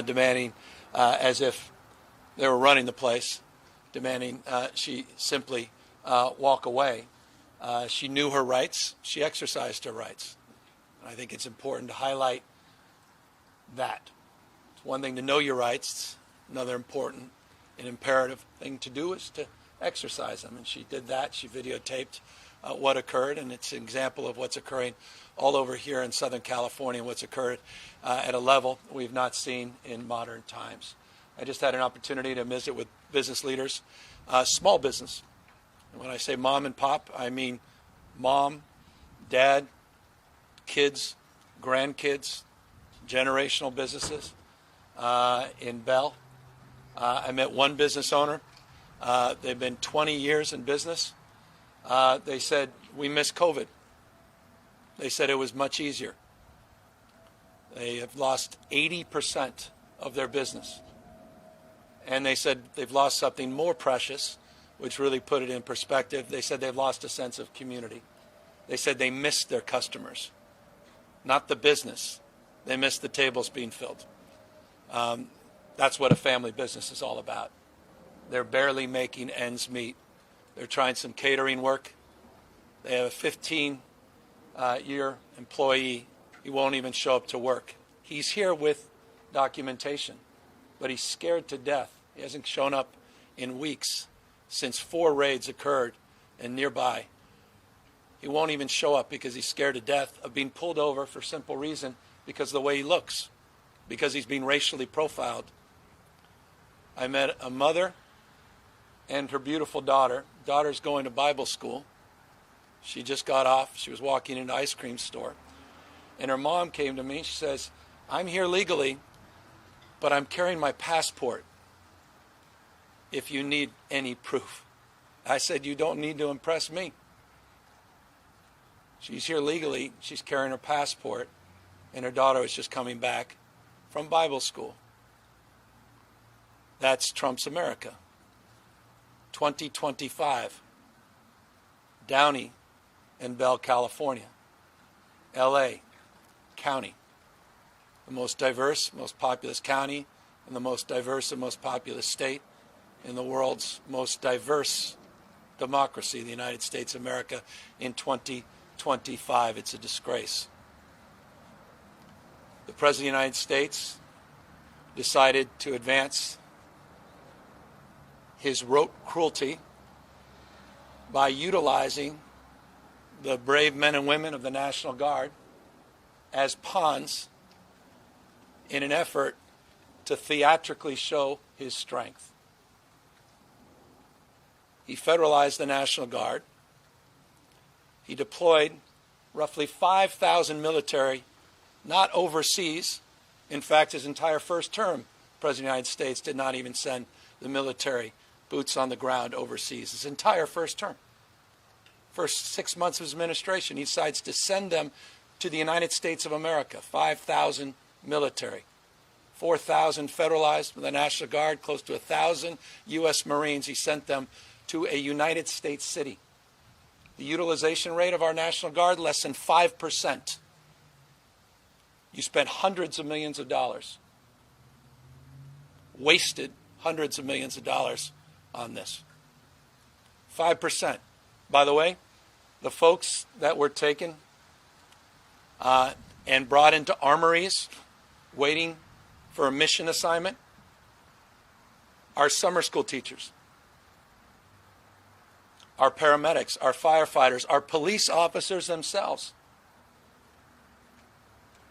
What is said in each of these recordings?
demanding, as if they were running the place, demanding she simply walk away. She knew her rights. She exercised her rights. And I think it's important to highlight that. It's one thing to know your rights. Another important and imperative thing to do is to exercise them. And she did that. She videotaped what occurred, and it's an example of what's occurring all over here in Southern California, what's occurred at a level we've not seen in modern times. I just had an opportunity to visit with business leaders, small business. And when I say mom and pop, I mean mom, dad, kids, grandkids, generational businesses in Bell. I met one business owner. They've been 20 years in business. They said, we miss COVID. They said it was much easier. They have lost 80% of their business. And they said they've lost something more precious, which really put it in perspective. They said they've lost a sense of community. They said they missed their customers, not the business. They missed the tables being filled. That's what a family business is all about. They're barely making ends meet. They're trying some catering work. They have a 15-year employee. He won't even show up to work. He's here with documentation, but he's scared to death. He hasn't shown up in weeks since 4 raids occurred in nearby. He won't even show up because he's scared to death of being pulled over for simple reason because of the way he looks, because he's being racially profiled. I met a mother and her beautiful daughter. Daughter's going to Bible school. She just got off. She was walking into an ice cream store. And her mom came to me. She says, I'm here legally, but I'm carrying my passport if you need any proof. I said, you don't need to impress me. She's here legally. She's carrying her passport, and her daughter is just coming back from Bible school. That's Trump's America. 2025. Downey in Bell, California. LA County. The most diverse, most populous county, and the most diverse and most populous state in the world's most diverse democracy, the United States of America, in 2025. It's a disgrace. The President of the United States decided to advance his rote cruelty by utilizing the brave men and women of the National Guard as pawns in an effort to theatrically show his strength. He federalized the National Guard. He deployed roughly 5,000 military, not overseas. In fact, his entire first term, the President of the United States did not even send the military boots on the ground overseas. His entire first term. First 6 months of his administration, he decides to send them to the United States of America, 5,000 military, 4,000 federalized with the National Guard, close to 1,000 U.S. Marines. He sent them to a United States city. The utilization rate of our National Guard, less than 5%. You spent hundreds of millions of dollars, wasted hundreds of millions of dollars on this. 5%. By the way, the folks that were taken and brought into armories waiting for a mission assignment are summer school teachers, our paramedics, our firefighters, our police officers themselves.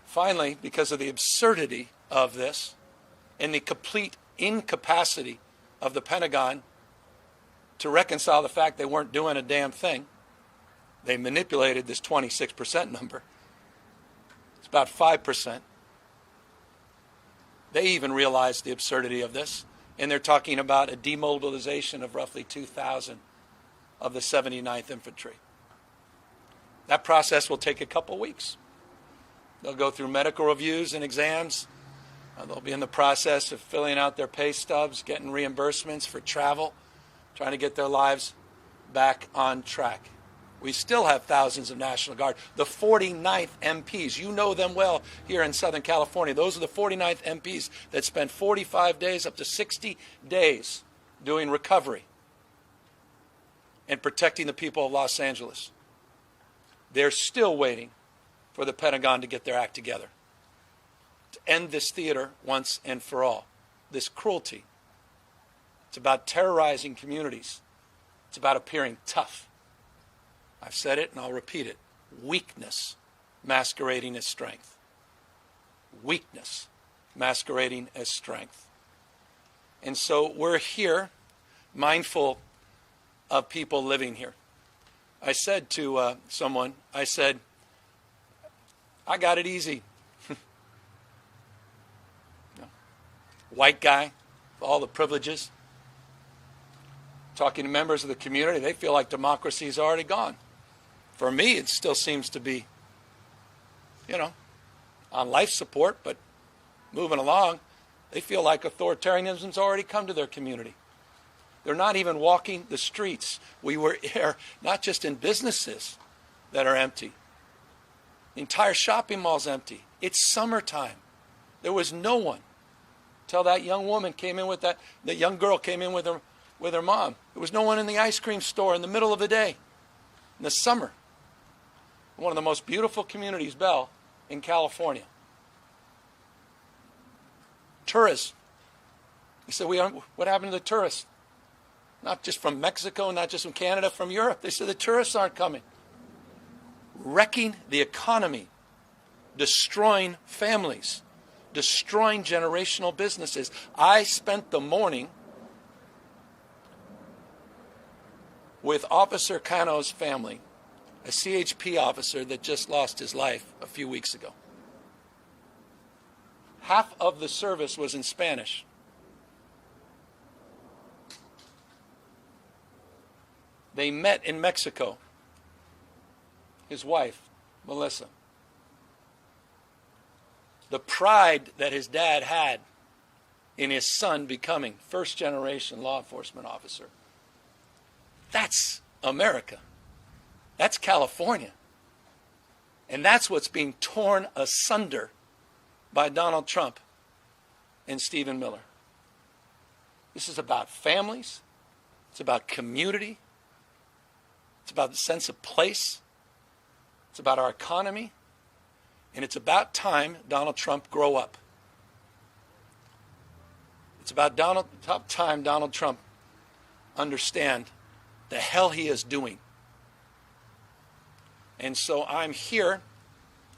Finally, because of the absurdity of this and the complete incapacity of the Pentagon to reconcile the fact they weren't doing a damn thing, they manipulated this 26% number. It's about 5%. They even realized the absurdity of this, and they're talking about a demobilization of roughly 2,000 of the 79th Infantry. That process will take a couple weeks. They'll go through medical reviews and exams. They'll be in the process of filling out their pay stubs, getting reimbursements for travel, trying to get their lives back on track. We still have thousands of National Guard. The 49th MPs, you know them well here in Southern California. Those are the 49th MPs that spent 45 days up to 60 days doing recovery and protecting the people of Los Angeles. They're still waiting for the Pentagon to get their act together to end this theater once and for all, this cruelty. It's about terrorizing communities. It's about appearing tough. I've said it and I'll repeat it. Weakness masquerading as strength. Weakness masquerading as strength. And so we're here mindful of people living here. I said to someone, I said, I got it easy. White guy, with all the privileges. Talking to members of the community, they feel like democracy is already gone. For me, it still seems to be, on life support, but moving along. They feel like authoritarianism's already come to their community. They're not even walking the streets. We were here, not just in businesses that are empty. The entire shopping mall's empty. It's summertime. There was no one till that young woman came in with the young girl came in with her mom. There was no one in the ice cream store in the middle of the day, in the summer. One of the most beautiful communities, Bell, in California. Tourists. He said, what happened to the tourists? Not just from Mexico, not just from Canada, from Europe. They said the tourists aren't coming. Wrecking the economy, destroying families, destroying generational businesses. I spent the morning with Officer Cano's family, a CHP officer that just lost his life a few weeks ago. Half of the service was in Spanish. They met in Mexico. His wife, Melissa. The pride that his dad had in his son becoming first-generation law enforcement officer. That's America. That's California. And that's what's being torn asunder by Donald Trump and Stephen Miller. This is about families. It's about community. It's about the sense of place. It's about our economy. And it's about time Donald Trump grow up. It's about time Donald Trump understand the hell he is doing. And so I'm here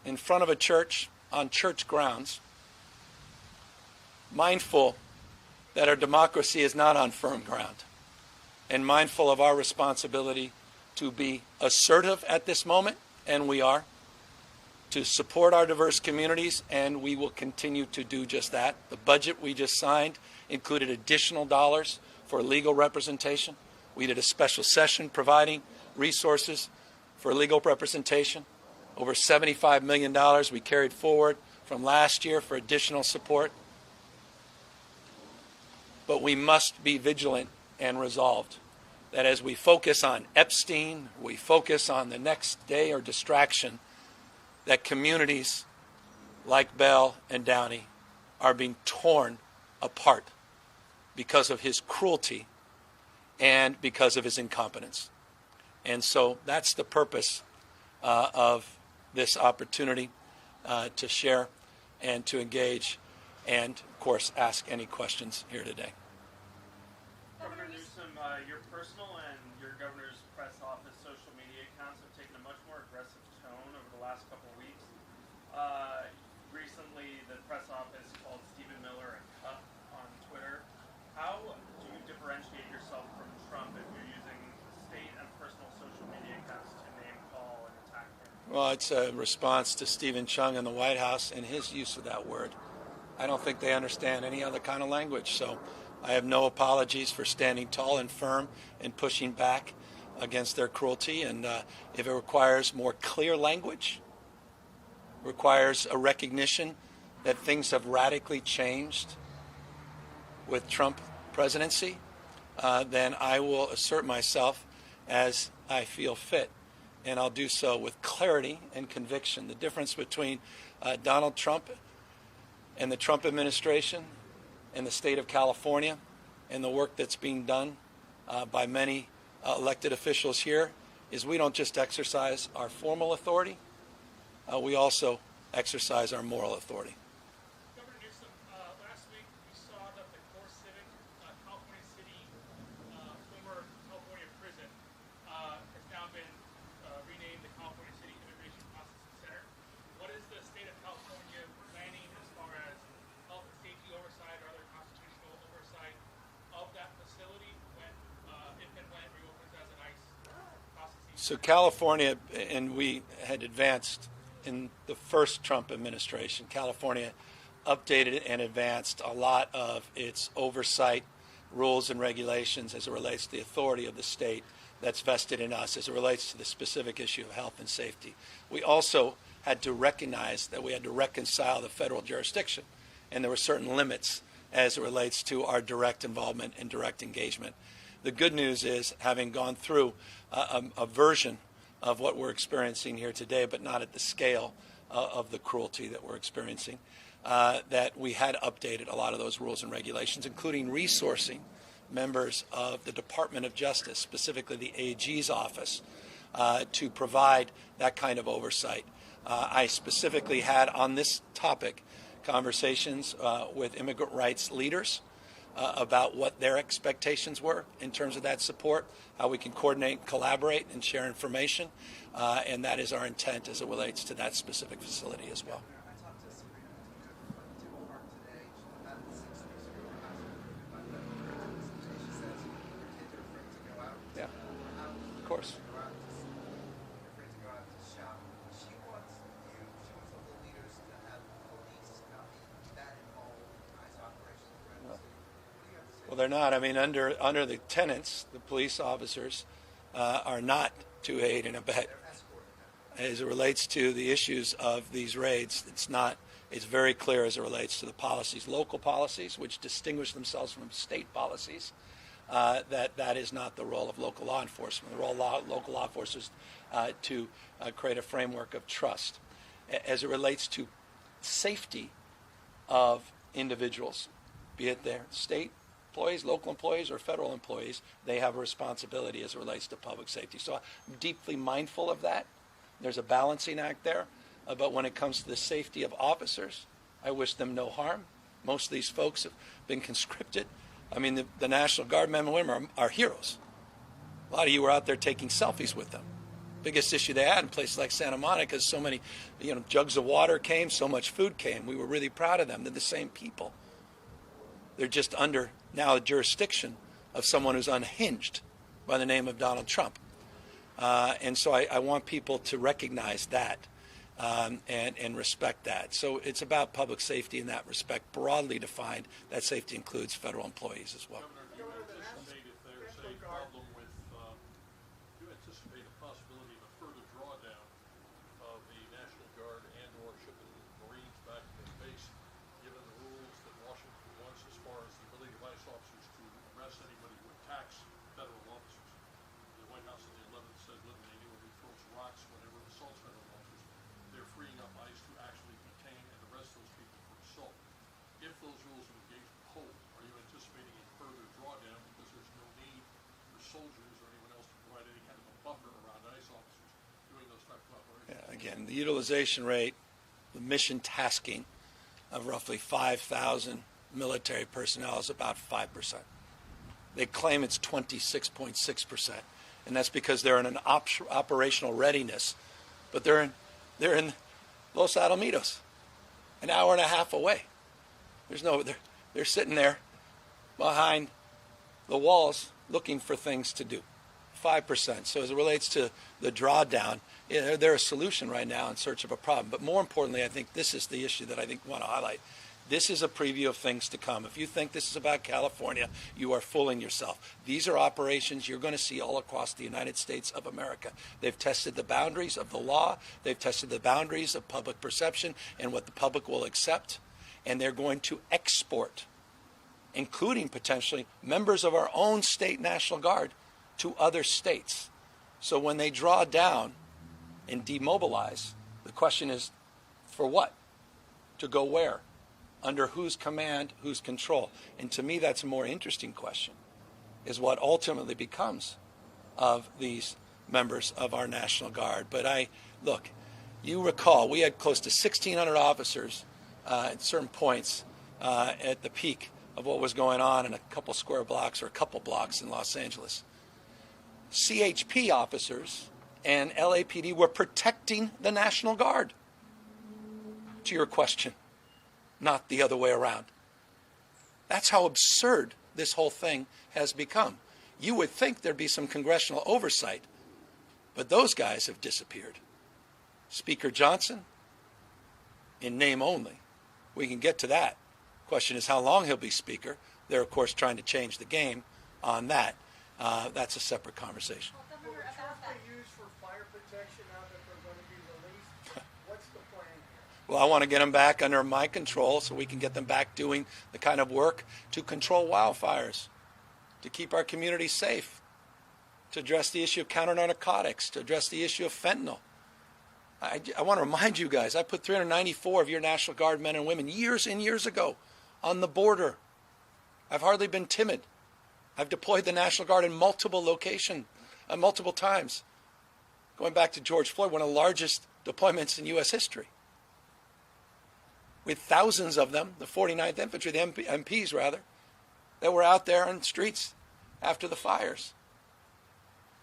in front of a church on church grounds, mindful that our democracy is not on firm ground, and mindful of our responsibility to be assertive at this moment, and we are, to support our diverse communities, and we will continue to do just that. The budget we just signed included additional dollars for legal representation. We did a special session providing resources for legal representation. Over $75 million we carried forward from last year for additional support. But we must be vigilant and resolved that as we focus on Epstein, we focus on the next day or distraction, that communities like Bell and Downey are being torn apart because of his cruelty and because of his incompetence. And so that's the purpose of this opportunity to share and to engage and, of course, ask any questions here today. Governor Newsom, your personal and your governor's press office social media accounts have taken a much more aggressive tone over the last couple of weeks. Recently, the press office called Stephen Miller a cuck on Twitter. How do you differentiate yourself from Trump if you're using state and personal social media accounts to name call and attack him? Well, it's a response to Stephen Chung in the White House and his use of that word. I don't think they understand any other kind of language, so I have no apologies for standing tall and firm and pushing back against their cruelty. And if it requires more clear language, requires a recognition that things have radically changed with Trump presidency, then I will assert myself as I feel fit. and I'll do so with clarity and conviction. The difference between Donald Trump and the Trump administration and the state of California and the work that's being done by many elected officials here is we don't just exercise our formal authority, we also exercise our moral authority. Governor Newsom, last week we saw that the core civic California City, former California prison, has now been renamed the California City Immigration Processing Center. What is the state of California planning as far as health and safety oversight or other constitutional oversight of that facility when, if and when it reopens as an ICE processing? So California, and we had advanced in the first Trump administration, California updated and advanced a lot of its oversight rules and regulations as it relates to the authority of the state that's vested in us as it relates to the specific issue of health and safety. We also had to recognize that we had to reconcile the federal jurisdiction, and there were certain limits as it relates to our direct involvement and direct engagement. The good news is, having gone through a version of what we're experiencing here today, but not at the scale of the cruelty that we're experiencing, that we had updated a lot of those rules and regulations, including resourcing members of the Department of Justice, specifically the AG's office, to provide that kind of oversight. I specifically had on this topic conversations with immigrant rights leaders about what their expectations were in terms of that support, how we can coordinate, collaborate, and share information, and that is our intent as it relates to that specific facility as well. I talked to Sabrina Timohart today about 6 weeks ago. She says your kids are afraid to go out. Yeah, of course. They're afraid to go out to shop. She wants the leaders to have police not be that involved in ICE operations around the city. Well, they're not. I mean, under the tenets, the police officers are not to aid and abet. As it relates to the issues of these raids, it's not. It's very clear as it relates to the policies, local policies, which distinguish themselves from state policies. That is not the role of local law enforcement. The role of local law enforcement is to create a framework of trust. As it relates to safety of individuals, be it their state employees, local employees, or federal employees, they have a responsibility as it relates to public safety. So I'm deeply mindful of that. There's a balancing act there. But when it comes to the safety of officers, I wish them no harm. Most of these folks have been conscripted. I mean, the National Guard men and women are heroes. A lot of you were out there taking selfies with them. Biggest issue they had in places like Santa Monica is so many, jugs of water came, so much food came. We were really proud of them. They're the same people. They're just under now the jurisdiction of someone who's unhinged by the name of Donald Trump. And so I want people to recognize that and respect that. So it's about public safety in that respect, broadly defined. That safety includes federal employees as well. Governor, do you anticipate if there's a problem with, do you anticipate a possibility of a further drawdown of the National Guard and/or shipping Marines back to their base, given the rules that Washington wants as far as the ability of ICE officers to arrest anybody who attacks federal officers? The White House on the 11th said eliminate anyone who throws rocks whenever it assaults federal officers. They're freeing up ICE to actually detain and arrest those people for assault. If those rules of engagement hold, are you anticipating a further drawdown because there's no need for soldiers or anyone else to provide any kind of a buffer around ICE officers doing those types of operations? Yeah, again, the utilization rate, the mission tasking of roughly 5,000 military personnel is about 5%. They claim it's 26.6%, and that's because they're in an operational readiness, but they're in Los Alamitos, an hour and a half away. They're sitting there behind the walls looking for things to do. 5%. So as it relates to the drawdown, they're a solution right now in search of a problem. But more importantly, I think this is the issue that I think we want to highlight. This is a preview of things to come. If you think this is about California, you are fooling yourself. These are operations you're going to see all across the United States of America. They've tested the boundaries of the law. They've tested the boundaries of public perception and what the public will accept. And they're going to export, including potentially members of our own state National Guard, to other states. So when they draw down and demobilize. The question is, for what? To go where? Under whose command, whose control? And to me, that's a more interesting question, is what ultimately becomes of these members of our National Guard. But look, you recall, we had close to 1,600 officers at certain points at the peak of what was going on in a couple square blocks or a couple blocks in Los Angeles. CHP officers and LAPD were protecting the National Guard. To your question, not the other way around. That's how absurd this whole thing has become. You would think there'd be some congressional oversight, but those guys have disappeared. Speaker Johnson, in name only. We can get to that. Question is how long he'll be Speaker. They're, of course, trying to change the game on that. That's a separate conversation. Well, Governor, about that. Used for fire protection now that they're going to be released. What's the plan here? Well, I want to get them back under my control so we can get them back doing the kind of work to control wildfires, to keep our communities safe, to address the issue of counter-narcotics, to address the issue of fentanyl. I want to remind you guys, I put 394 of your National Guard men and women years and years ago on the border. I've hardly been timid. I've deployed the National Guard in multiple locations, multiple times. Going back to George Floyd, one of the largest deployments in U.S. history. With thousands of them, the 49th Infantry, the MPs rather, that were out there on the streets after the fires.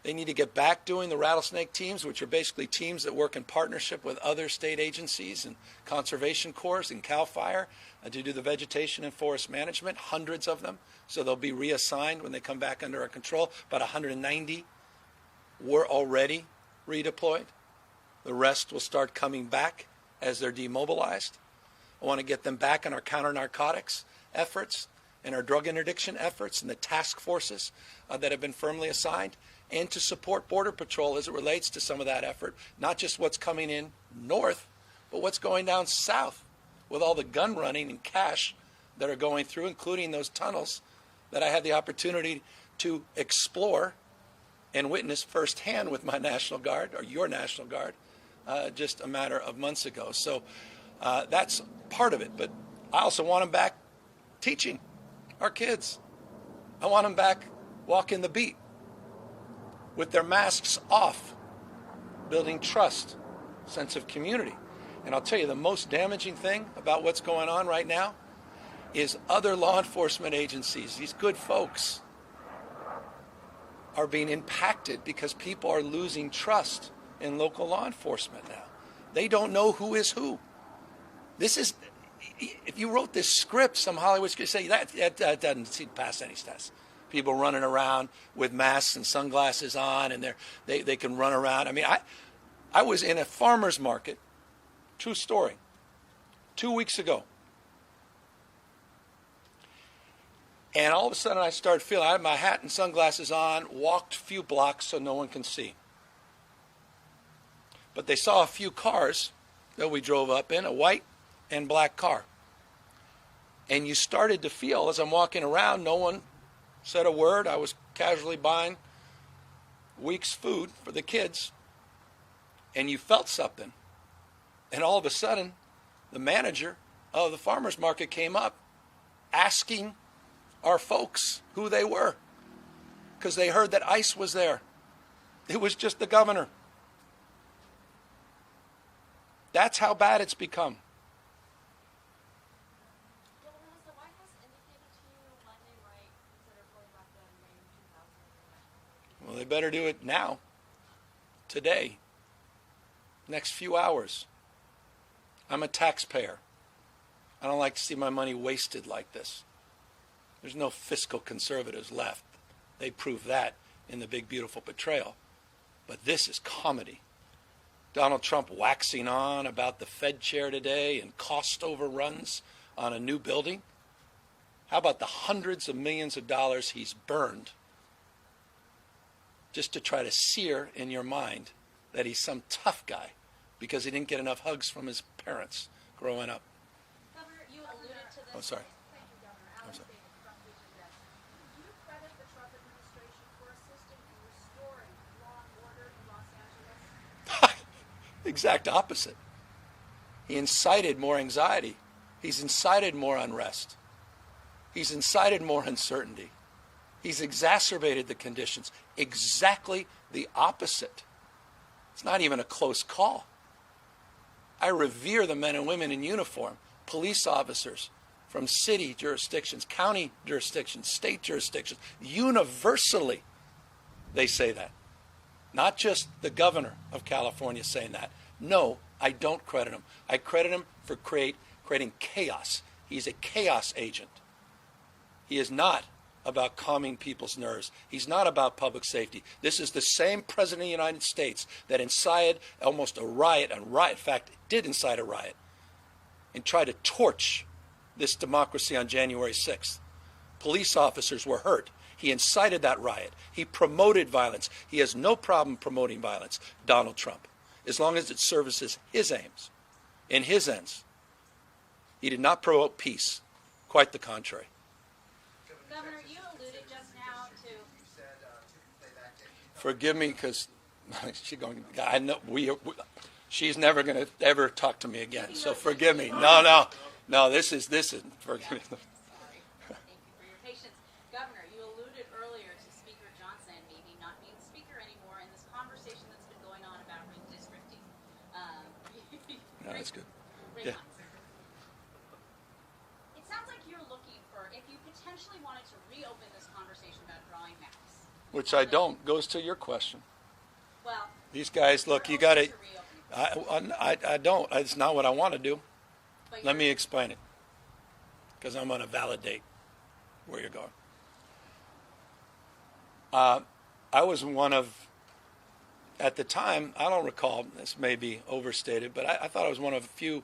They need to get back doing the rattlesnake teams, which are basically teams that work in partnership with other state agencies and conservation corps and CAL FIRE to do the vegetation and forest management, hundreds of them. So they'll be reassigned when they come back under our control. About 190 were already redeployed. The rest will start coming back as they're demobilized. I want to get them back on our counter-narcotics efforts and our drug interdiction efforts and the task forces that have been firmly assigned, and to support Border Patrol as it relates to some of that effort, not just what's coming in north, but what's going down south with all the gun running and cash that are going through, including those tunnels that I had the opportunity to explore and witness firsthand with my National Guard, or your National Guard, just a matter of months ago. So that's part of it. But I also want them back teaching our kids. I want them back walking the beat with their masks off, building trust, sense of community. And I'll tell you, the most damaging thing about what's going on right now is other law enforcement agencies, these good folks, are being impacted because people are losing trust in local law enforcement now. They don't know who is who. This is, if you wrote this script, some Hollywood could say that doesn't pass any tests. People running around with masks and sunglasses on, and they can run around. I mean, I was in a farmer's market, true story, 2 weeks ago. And all of a sudden I started feeling, I had my hat and sunglasses on, walked a few blocks so no one can see. But they saw a few cars that we drove up in, a white and black car. And you started to feel, as I'm walking around, no one said a word. I was casually buying a week's food for the kids. And you felt something. And all of a sudden, the manager of the farmer's market came up asking our folks who they were, because they heard that ICE was there. It was just the governor. That's how bad it's become. Has the White House indicated to you when they might consider pulling back the May 2000 election? Well, they better do it now, today, next few hours. I'm a taxpayer. I don't like to see my money wasted like this. There's no fiscal conservatives left. They proved that in the big, beautiful betrayal. But this is comedy. Donald Trump waxing on about the Fed chair today and cost overruns on a new building. How about the hundreds of millions of dollars he's burned just to try to sear in your mind that he's some tough guy because he didn't get enough hugs from his parents growing up. Governor, you alluded to this. I'm sorry. Thank you, Governor. I'm sorry. From Vision. Do you credit the Trump administration for assisting in restoring law and order in Los Angeles? exact opposite. He incited more anxiety. He's incited more unrest. He's incited more uncertainty. He's exacerbated the conditions. Exactly the opposite. It's not even a close call. I revere the men and women in uniform, police officers from city jurisdictions, county jurisdictions, state jurisdictions. Universally, they say that. Not just the governor of California saying that. No, I don't credit him. I credit him for creating chaos. He's a chaos agent. He is not about calming people's nerves. He's not about public safety. This is the same president of the United States that incited almost a riot, in fact, did incite a riot, and tried to torch this democracy on January 6th. Police officers were hurt. He incited that riot. He promoted violence. He has no problem promoting violence, Donald Trump, as long as it services his aims and his ends. He did not promote peace. Quite the contrary. Governor, you alluded just now to. You said to play that game. Forgive me, because she's going. I know she's never going to ever talk to me again. So forgive me. No. This is. Forgive me. Sorry. Thank you for your patience. Governor, you alluded earlier to Speaker Johnson maybe not being speaker anymore in this conversation that's been going on about redistricting. No, that's good. Great Yeah. concept. It sounds like you're looking for, if you potentially wanted to reopen this conversation about drawing maps. Which I don't. Goes to your question. Well, These guys, look, you you're got open to. reopening this. I don't. It's not what I want to do. But Let you're- me explain it, because I'm going to validate where you're going. I was one of, at the time, I don't recall, this may be overstated, but I thought I was one of a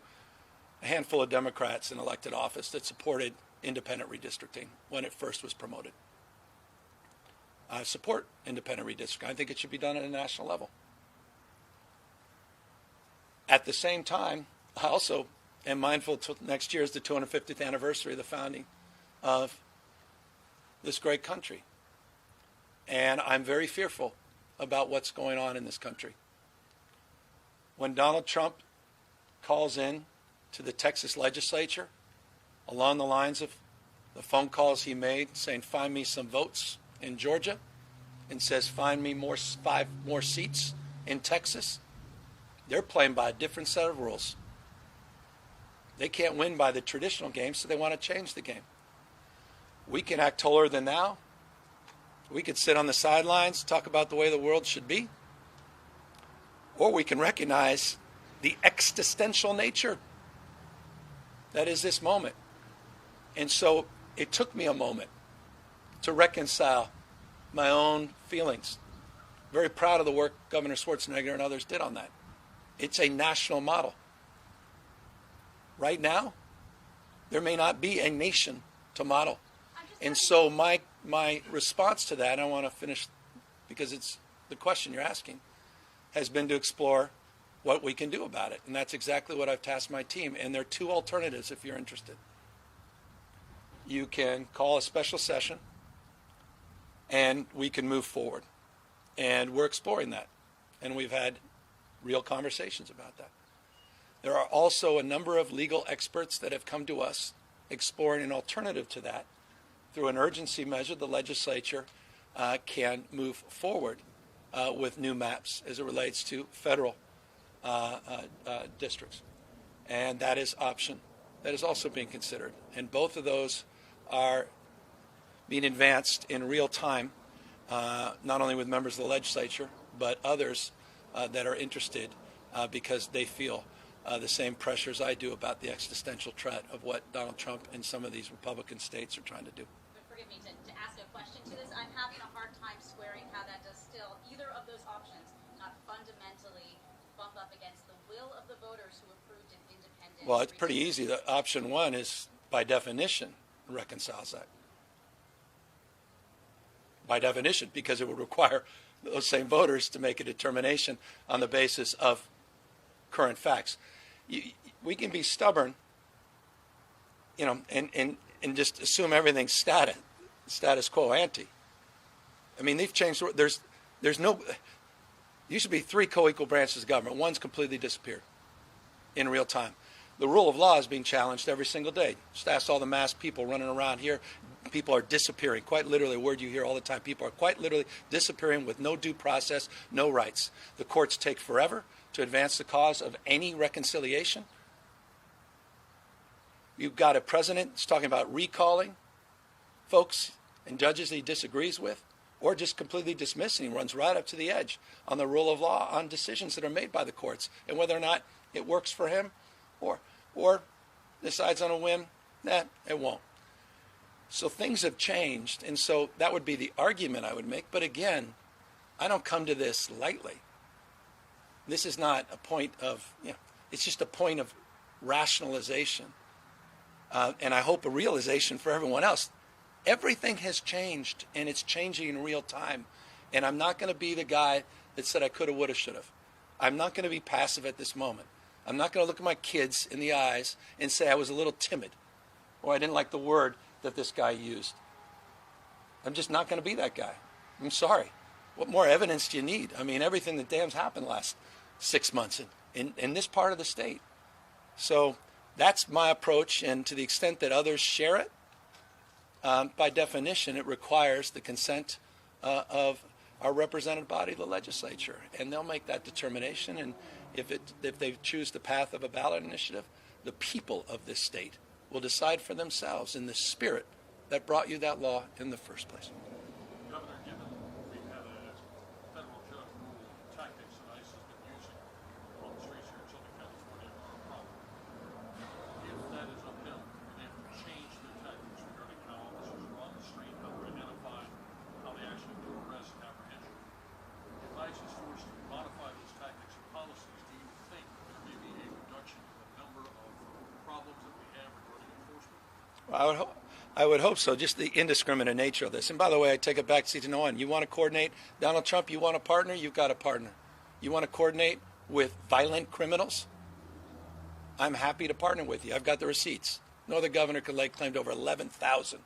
handful of Democrats in elected office that supported independent redistricting when it first was promoted. I support independent redistricting. I think it should be done at a national level. At the same time, I also am mindful next year is the 250th anniversary of the founding of this great country. And I'm very fearful about what's going on in this country. When Donald Trump calls in to the Texas legislature along the lines of the phone calls he made saying, find me some votes in Georgia, and says, find me 5 more seats in Texas, they're playing by a different set of rules. They can't win by the traditional game, so they want to change the game. We can act holier than thou. We could sit on the sidelines, talk about the way the world should be. Or we can recognize the existential nature that is this moment. And so it took me a moment to reconcile my own feelings. Very proud of the work Governor Schwarzenegger and others did on that. It's a national model. Right now, there may not be a nation to model. And so my response to that, and I want to finish because it's the question you're asking, has been to explore what we can do about it. And that's exactly what I've tasked my team. And there are 2 alternatives if you're interested. You can call a special session and we can move forward. And we're exploring that. And we've had real conversations about that. There are also a number of legal experts that have come to us exploring an alternative to that. Through an urgency measure, the legislature can move forward with new maps as it relates to federal districts. And that is option that is also being considered. And both of those are being advanced in real time, not only with members of the legislature, but others that are interested because they feel the same pressures I do about the existential threat of what Donald Trump and some of these Republican states are trying to do. But forgive me to ask a question to this. I'm having a hard time squaring how that does still, either of those options, not fundamentally bump up against the will of the voters who approved an independent. Well, it's pretty easy. The option 1 is, by definition, reconciles that. By definition, because it would require those same voters to make a determination on the basis of current facts. We can be stubborn, and just assume everything's status quo ante. I mean, they've changed. There's no. Used to be 3 co-equal branches of government. One's completely disappeared in real time. The rule of law is being challenged every single day. Just ask all the mass people running around here. People are disappearing. Quite literally, a word you hear all the time. People are quite literally disappearing with no due process, no rights. The courts take forever to advance the cause of any reconciliation. You've got a president that's talking about recalling folks and judges that he disagrees with, or just completely dismissing, runs right up to the edge on the rule of law on decisions that are made by the courts and whether or not it works for him or decides on a whim, it won't. So things have changed, and so that would be the argument I would make. But again, I don't come to this lightly. This is not a point of, it's just a point of rationalization. And I hope a realization for everyone else. Everything has changed, and it's changing in real time. And I'm not going to be the guy that said I could have, would have, should have. I'm not going to be passive at this moment. I'm not going to look at my kids in the eyes and say I was a little timid or I didn't like the word that this guy used. I'm just not going to be that guy. I'm sorry. What more evidence do you need? I mean, everything that damn's happened last 6 months in this part of the state. So that's my approach, and to the extent that others share it, by definition, it requires the consent of our represented body, the legislature, and they'll make that determination. And if they choose the path of a ballot initiative, the people of this state will decide for themselves in the spirit that brought you that law in the first place. Governor, given we've had a federal judge rule tactics that ICE has been using on the streets here in Southern California are a problem. If that is upheld, and they have to change their tactics regarding how officers are on the street, how they're identified, how they actually do arrest and apprehension. If ICE is forced to modify those tactics and policies, do you think there may be a reduction in the number of problems that we have regarding enforcement? Well, I would hope so, just the indiscriminate nature of this. And by the way, I take it back to no one. You want to coordinate, Donald Trump, you want a partner, you've got a partner. You want to coordinate with violent criminals? I'm happy to partner with you. I've got the receipts. No other governor could lay claim to over 11,000.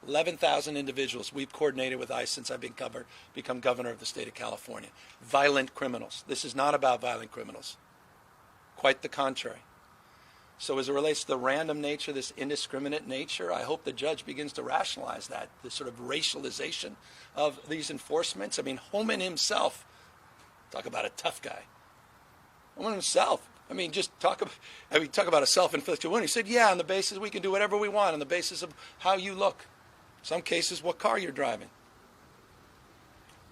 11,000 individuals we've coordinated with ICE since I've become governor of the state of California. Violent criminals. This is not about violent criminals. Quite the contrary. So as it relates to the random nature, this indiscriminate nature, I hope the judge begins to rationalize that, the sort of racialization of these enforcements. I mean, Holman himself, talk about a tough guy. Holman himself, talk about a self-inflicted wound. He said, yeah, on the basis we can do whatever we want, on the basis of how you look. Some cases, what car you're driving.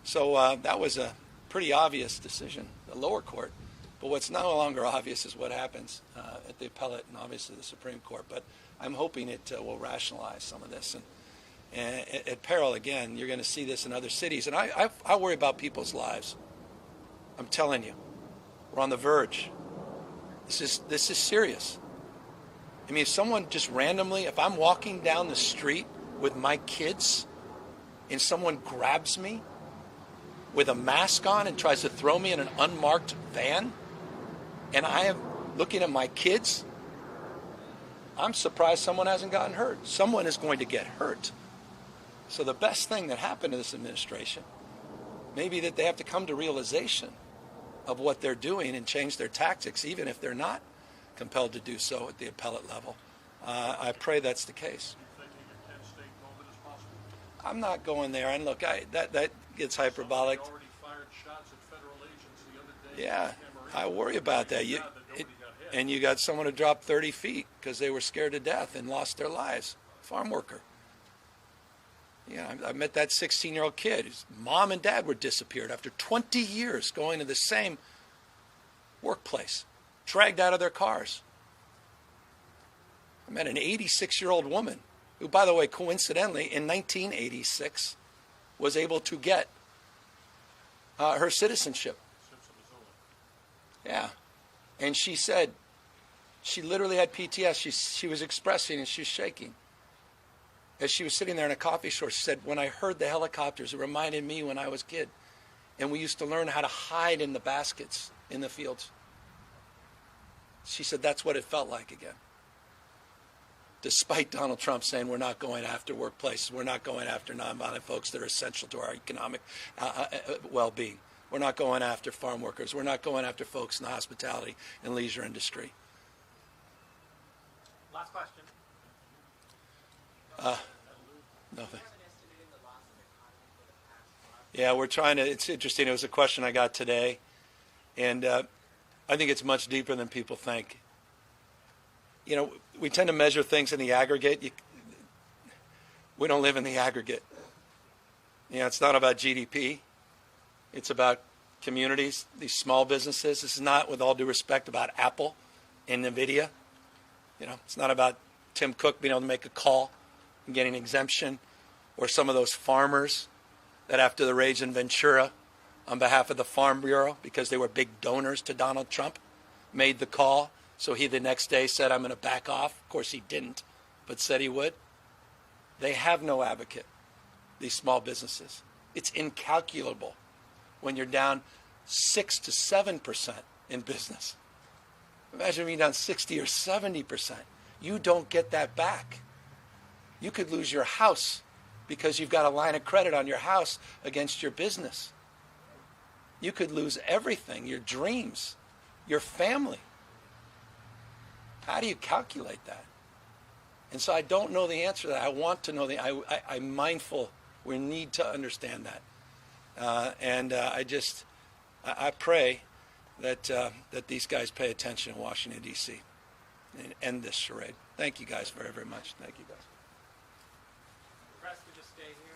So that was a pretty obvious decision, the lower court. But what's no longer obvious is what happens at the appellate and obviously the Supreme Court. But I'm hoping it will rationalize some of this. And at peril, again, you're going to see this in other cities. And I worry about people's lives. I'm telling you, we're on the verge. This is serious. I mean, if someone just randomly, if I'm walking down the street with my kids and someone grabs me with a mask on and tries to throw me in an unmarked van, and I am looking at my kids, I'm surprised someone hasn't gotten hurt. Someone is going to get hurt. So the best thing that happened to this administration may be that they have to come to realization of what they're doing and change their tactics, even if they're not compelled to do so at the appellate level. I pray that's the case. I'm not going there. And look, that gets hyperbolic. Yeah, I worry about that. And you got someone who dropped 30 feet because they were scared to death and lost their lives. Farm worker. Yeah, I met that 16-year-old kid. His mom and dad were disappeared after 20 years going to the same workplace, dragged out of their cars. I met an 86-year-old woman who, by the way, coincidentally, in 1986, was able to get her citizenship. Yeah. And she said she literally had PTSD. She was expressing and she was shaking. As she was sitting there in a coffee shop, she said, when I heard the helicopters, it reminded me when I was a kid. And we used to learn how to hide in the baskets in the fields. She said that's what it felt like again. Despite Donald Trump saying we're not going after workplaces, we're not going after nonviolent folks that are essential to our economic well-being. We're not going after farm workers. We're not going after folks in the hospitality and leisure industry. Last question. Nothing. Yeah, we're trying to, it's interesting. It was a question I got today, and I think it's much deeper than people think. You know, we tend to measure things in the aggregate. We don't live in the aggregate. You know, it's not about GDP. It's about communities, these small businesses. This is not, with all due respect, about Apple and NVIDIA. You know, it's not about Tim Cook being able to make a call and getting an exemption, or some of those farmers that after the rage in Ventura on behalf of the Farm Bureau, because they were big donors to Donald Trump, made the call. So he the next day said, I'm going to back off. Of course he didn't, but said he would. They have no advocate, these small businesses. It's incalculable when you're down 6 to 7% in business. Imagine being down 60 or 70%. You don't get that back. You could lose your house because you've got a line of credit on your house against your business. You could lose everything, your dreams, your family. How do you calculate that? And so I don't know the answer to that. I want to know I'm mindful. We need to understand that. I pray that these guys pay attention in Washington, D.C. and end this charade. Thank you guys very, very much. Thank you guys. The rest could just stay here.